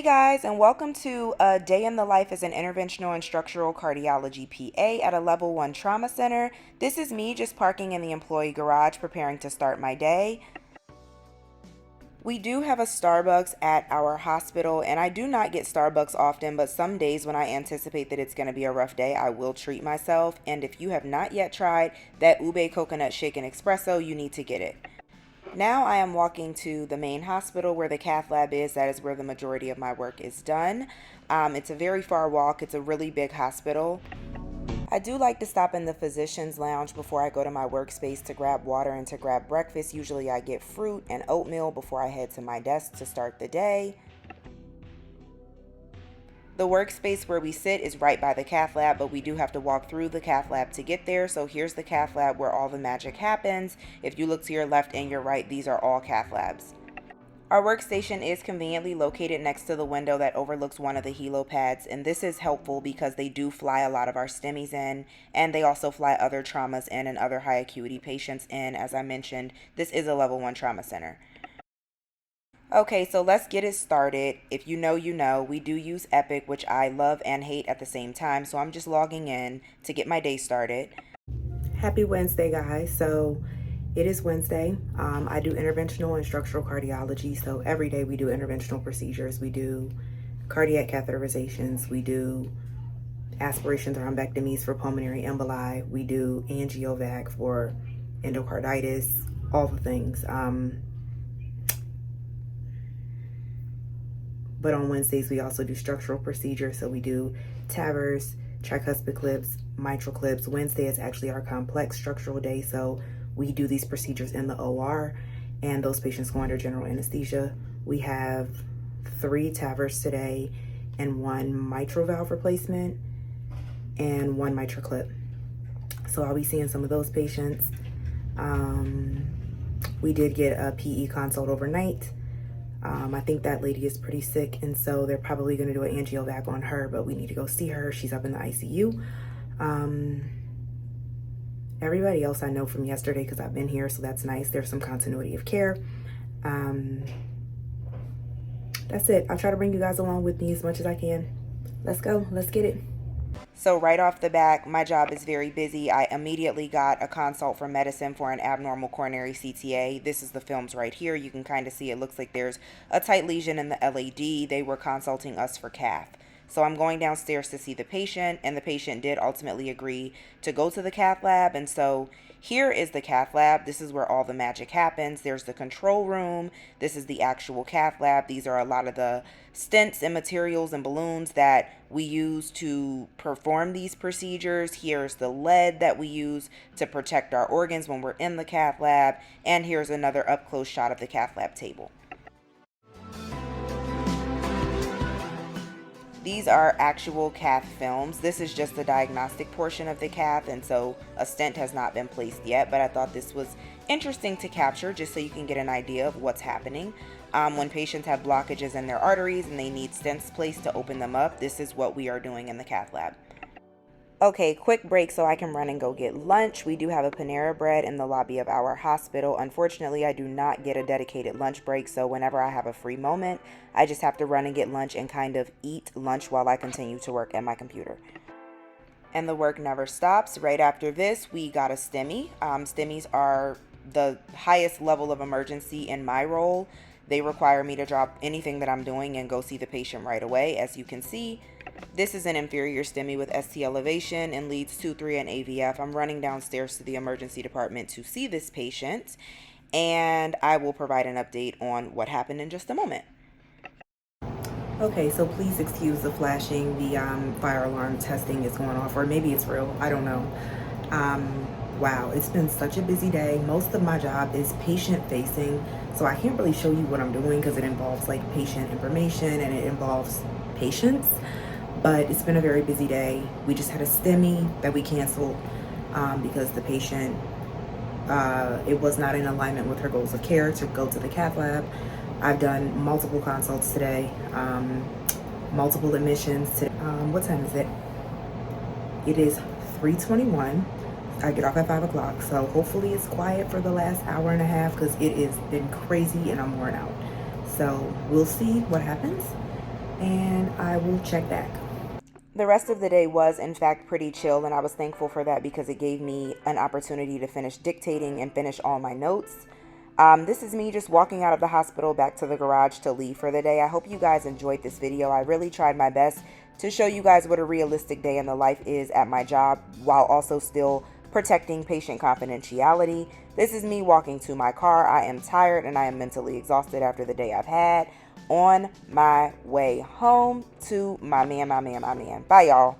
Guys, and welcome to a day in the life as an interventional and structural cardiology PA at a level 1 trauma center. This is me just parking in the employee garage preparing to start my day. We do have a Starbucks at our hospital, and I do not get Starbucks often, but some days when I anticipate that it's going to be a rough day, I will treat myself. And if you have not yet tried that ube coconut shaken espresso, you need to get it. Now I am walking to the main hospital where the cath lab is. That is where the majority of my work is done. It's a very far walk. It's a really big hospital. I do like to stop in the physician's lounge before I go to my workspace to grab water and to grab breakfast. Usually I get fruit and oatmeal before I head to my desk to start the day. The workspace where we sit is right by the cath lab, but we do have to walk through the cath lab to get there. So here's the cath lab where all the magic happens. If you look to your left and your right, these are all cath labs. Our workstation is conveniently located next to the window that overlooks one of the helo pads, and this is helpful because they do fly a lot of our STEMIs in, and they also fly other traumas in and other high acuity patients in. As I mentioned, this is a level 1 trauma center. Okay, so let's get it started. If you know, you know. We do use Epic, which I love and hate at the same time. So I'm just logging in to get my day started. Happy Wednesday, guys. So it is Wednesday. I do interventional and structural cardiology. So every day we do interventional procedures. We do cardiac catheterizations. We do aspirations or thrombectomies for pulmonary emboli. We do angiovac for endocarditis, all the things. But on Wednesdays, we also do structural procedures. So we do TAVRs, tricuspid clips, mitral clips. Wednesday is actually our complex structural day. So we do these procedures in the OR, and those patients go under general anesthesia. We have 3 TAVRs today and 1 mitral valve replacement and 1 mitral clip. So I'll be seeing some of those patients. We did get a PE consult overnight. I think that lady is pretty sick, and so they're probably going to do an angiovac on her, but we need to go see her. She's up in the ICU. Everybody else I know from yesterday because I've been here, so that's nice. There's some continuity of care. That's it. I'll try to bring you guys along with me as much as I can. Let's go. Let's get it. So right off the bat, my job is very busy. I immediately got a consult for medicine for an abnormal coronary CTA. This is the films right here. You can kind of see it looks like there's a tight lesion in the LAD. They were consulting us for cath. So I'm going downstairs to see the patient, and the patient did ultimately agree to go to the cath lab. And so here is the cath lab. This is where all the magic happens. There's the control room. This is the actual cath lab. These are a lot of the stents and materials and balloons that we use to perform these procedures. Here's the lead that we use to protect our organs when we're in the cath lab. And here's another up close shot of the cath lab table. These are actual cath films. This is just the diagnostic portion of the cath, and so a stent has not been placed yet, but I thought this was interesting to capture just so you can get an idea of what's happening. When patients have blockages in their arteries and they need stents placed to open them up, this is what we are doing in the cath lab. Okay, quick break so I can run and go get lunch. We do have a Panera Bread in the lobby of our hospital. Unfortunately, I do not get a dedicated lunch break, so whenever I have a free moment, I just have to run and get lunch and kind of eat lunch while I continue to work at my computer. And the work never stops. Right after this, we got a STEMI. STEMIs are the highest level of emergency in my role. They require me to drop anything that I'm doing and go see the patient right away. As you can see, this is an inferior STEMI with ST elevation and leads 2-3 and AVF. I'm running downstairs to the emergency department to see this patient, and I will provide an update on what happened in just a moment. Okay, so please excuse the flashing. The fire alarm testing is going off, or maybe it's real. I don't know. Wow, it's been such a busy day. Most of my job is patient facing, so I can't really show you what I'm doing because it involves like patient information and it involves patients. But it's been a very busy day. We just had a STEMI that we canceled because the patient, it was not in alignment with her goals of care to go to the cath lab. I've done multiple consults today, multiple admissions today. What time is it? It is 3:21. I get off at 5 o'clock, so hopefully it's quiet for the last hour and a half because it has been crazy and I'm worn out. So we'll see what happens. and I will check back. The rest of the day was, in fact, pretty chill, and I was thankful for that because it gave me an opportunity to finish dictating and finish all my notes. This is me just walking out of the hospital back to the garage to leave for the day. I hope you guys enjoyed this video. I really tried my best to show you guys what a realistic day in the life is at my job while also still protecting patient confidentiality. This is me walking to my car. I am tired and I am mentally exhausted after the day I've had. On my way home to my man. Bye, y'all.